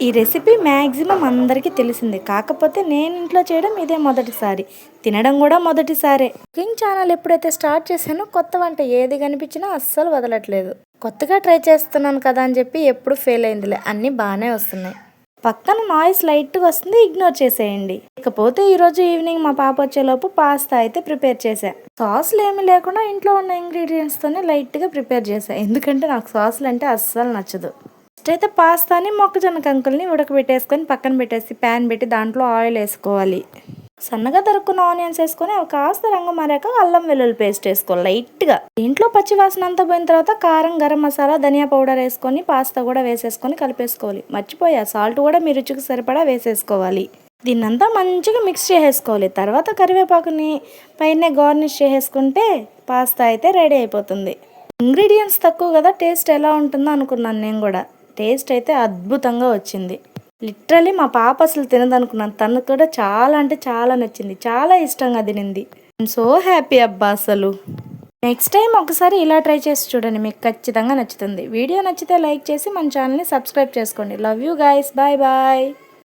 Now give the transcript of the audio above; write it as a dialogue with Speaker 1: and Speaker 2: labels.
Speaker 1: ఈ recipe maximum అందరికీ తెలిసిందే. కాకపోతే నేను ఇంట్లో చేయడం ఇదే మొదటిసారి. తినడం కూడా మొదటిసారే. కుకింగ్ ఛానల్ ఎప్పుడైతే స్టార్ట్ చేశానో కొత్త వంట ఏది కనిపించినా అస్సలు వదలట్లేదు. కొత్తగా ట్రై చేస్తున్నాను కదా అని చెప్పి ఎప్పుడు ఫెయిల్ అయిందిలే. అన్నీ బాగానే వస్తున్నాయి. పక్కన నాయిస్ లైట్గా వస్తుంది, ఇగ్నోర్ చేసేయండి. ఇకపోతే ఈరోజు ఈవినింగ్ మా పాప వచ్చేలోపు పాస్తా అయితే ప్రిపేర్ చేశా. సాసులు ఏమీ లేకుండా ఇంట్లో ఉన్న ఇంగ్రీడియంట్స్తోనే లైట్గా ప్రిపేర్ చేశా. ఎందుకంటే నాకు సాసులు అంటే అస్సలు నచ్చదు. ఫస్ట్ అయితే పాస్తాని మొక్కజొన్న కంకుల్ని ఉడకబెట్టేసుకొని పక్కన పెట్టేసి ప్యాన్ పెట్టి దాంట్లో ఆయిల్ వేసుకోవాలి. సన్నగా తరుక్కున్న ఆనియన్స్ వేసుకొని అవి కాస్త రంగు మారాక అల్లం వెల్లుల్లి పేస్ట్ వేసుకోవాలి లైట్గా. ఇంట్లో పచ్చివాసన అంతా పోయిన తర్వాత కారం, గరం మసాలా, ధనియా పౌడర్ వేసుకొని పాస్తా కూడా వేసేసుకొని కలిపేసుకోవాలి. మర్చిపోయా, సాల్ట్ కూడా మీ రుచికి సరిపడా వేసేసుకోవాలి. దీన్నంతా మంచిగా మిక్స్ చేసేసుకోవాలి. తర్వాత కరివేపాకుని పైన గార్నిష్ చేసేసుకుంటే పాస్తా అయితే రెడీ అయిపోతుంది. ఇంగ్రీడియంట్స్ తక్కువ కదా, టేస్ట్ ఎలా ఉంటుందో అనుకున్నాను నేను కూడా. టేస్ట్ అయితే అద్భుతంగా వచ్చింది. లిటరలీ మా పాప అసలు తినదనుకున్నాను. తను కూడా చాలా అంటే చాలా నచ్చింది. చాలా ఇష్టంగా తినింది. ఐఎమ్ సో హ్యాపీ అబ్బా అసలు. నెక్స్ట్ టైం ఒకసారి ఇలా ట్రై చేసి చూడండి, మీకు ఖచ్చితంగా నచ్చుతుంది. వీడియో నచ్చితే లైక్ చేసి మన ఛానల్ని సబ్స్క్రైబ్ చేసుకోండి. Love you guys, bye bye.